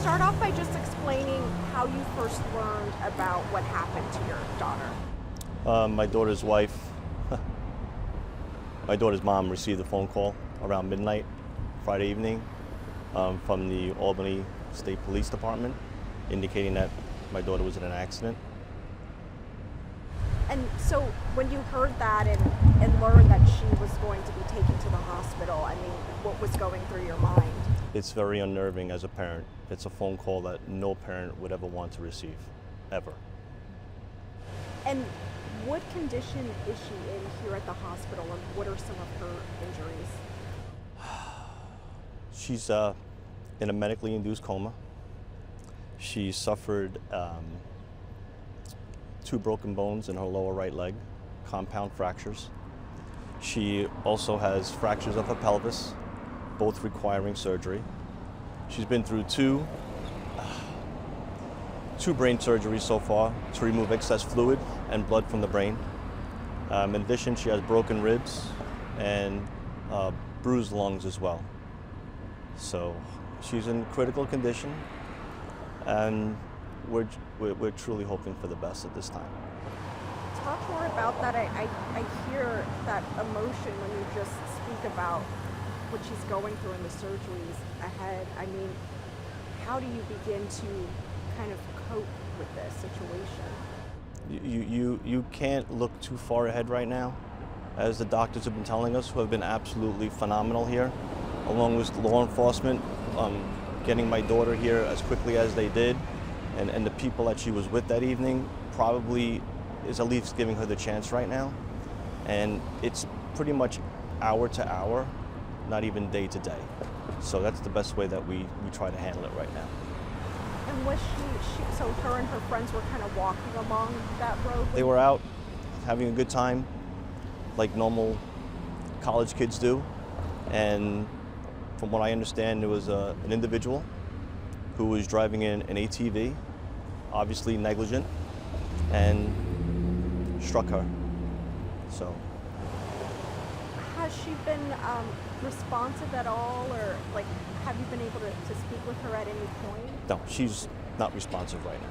start off by just explaining how you first learned about what happened to your daughter? My daughter's wife, my daughter's mom received a phone call around midnight Friday evening from the Albany State Police Department indicating that my daughter was in an accident. And so when you heard that and learned that she was going to be taken to the hospital, I mean, what was going through your mind? It's very unnerving as a parent. It's a phone call that no parent would ever want to receive, ever. And what condition is she in here at the hospital, and what are some of her injuries? She's in a medically induced coma. She suffered 2 broken bones in her lower right leg, compound fractures. She also has fractures of her pelvis, both requiring surgery. She's been through two brain surgeries so far to remove excess fluid and blood from the brain. In addition, she has broken ribs and bruised lungs as well. So she's in critical condition, and we're truly hoping for the best at this time. Talk more about that. I hear that emotion when you just speak about what she's going through in the surgeries ahead. I mean, how do you begin to kind of cope with this situation? You can't look too far ahead right now, as the doctors have been telling us, who have been absolutely phenomenal here, along with law enforcement, getting my daughter here as quickly as they did, and the people that she was with that evening probably is at least giving her the chance right now. And it's pretty much hour to hour, not even day to day. So that's the best way that we try to handle it right now. And was so her and her friends were kind of walking along that road? They were out having a good time, like normal college kids do. And from what I understand, there was an individual who was driving in an ATV, obviously negligent, and struck her. So. Has she been responsive at all, or like, have you been able to speak with her at any point? No, she's not responsive right now.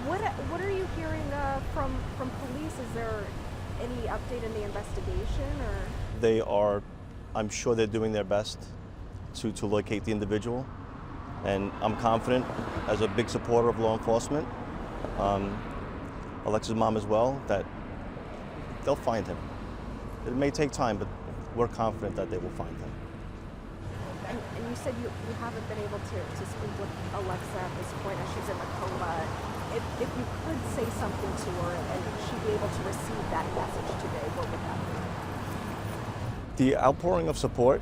What are you hearing from police? Is there any update in the investigation, or? They are, I'm sure they're doing their best to locate the individual, and I'm confident, as a big supporter of law enforcement, Alexa's mom as well, that they'll find him. It may take time, but we're confident that they will find him. And you said you haven't been able to speak with Alexa at this point as she's in the coma. If you could say something to her and she'd be able to receive that message today, what would that be? The outpouring of support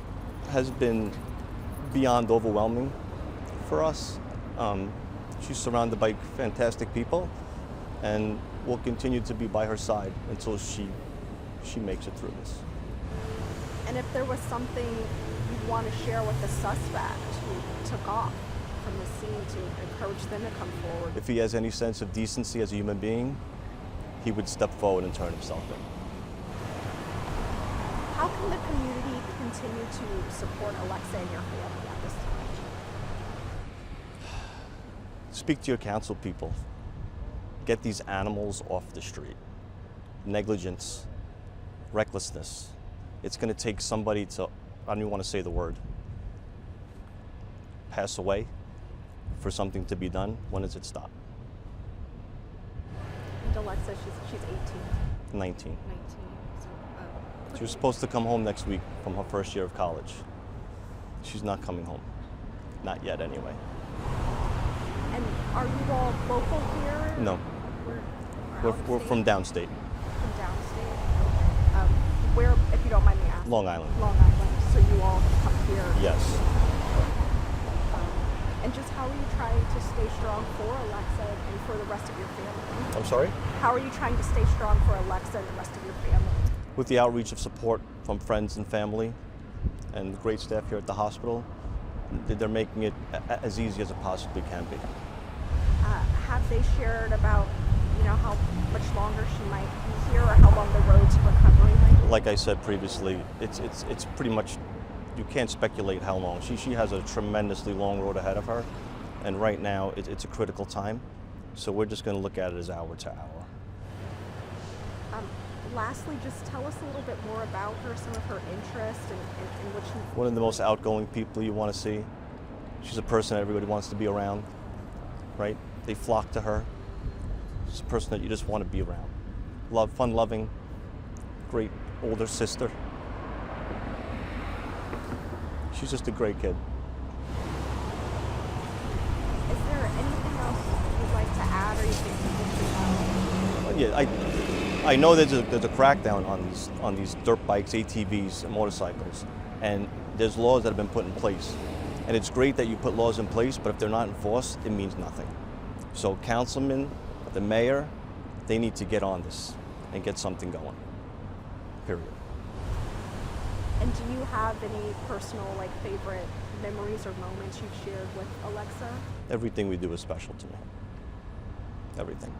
has been beyond overwhelming for us. She's surrounded by fantastic people, and we'll continue to be by her side until she makes it through this. And if there was something you'd want to share with the suspect who took off from the scene to encourage them to come forward? If he has any sense of decency as a human being, he would step forward and turn himself in. How can the community continue to support Alexa and your family at this time? Speak to your council people. Get these animals off the street. Negligence, recklessness. It's going to take somebody to, I don't even want to say the word, pass away for something to be done. When does it stop? And Alexa, she's 18. 19. 19. So, She was supposed to come home next week from her first year of college. She's not coming home. Not yet, anyway. And are you all local here? No. We're from downstate. From downstate? Okay. Where, if you don't mind me asking? Long Island. Long Island. So you all come here? Yes. And just how are you trying to stay strong for Alexa and for the rest of your family? I'm sorry? How are you trying to stay strong for Alexa and the rest of your family? With the outreach of support from friends and family and the great staff here at the hospital, they're making it as easy as it possibly can be. Have they shared about, how much longer she might be here, or how long the road to recovery might be? Like I said previously, it's pretty much you can't speculate how long. She has a tremendously long road ahead of her, and right now it's a critical time. So we're just going to look at it as hour to hour. Lastly, just tell us a little bit more about her, some of her interests, and what she... One of the most outgoing people you want to see. She's a person that everybody wants to be around, right? They flock to her. She's a person that you just want to be around. Fun-loving, great older sister. She's just a great kid. Is there anything else you'd like to add, or you think we should know? Yeah, I know there's a crackdown on these dirt bikes, ATVs, and motorcycles, and there's laws that have been put in place. And it's great that you put laws in place, but if they're not enforced, it means nothing. So councilmen, the mayor, they need to get on this and get something going, period. And do you have any personal, favorite memories or moments you've shared with Alexa? Everything we do is special to me. Everything.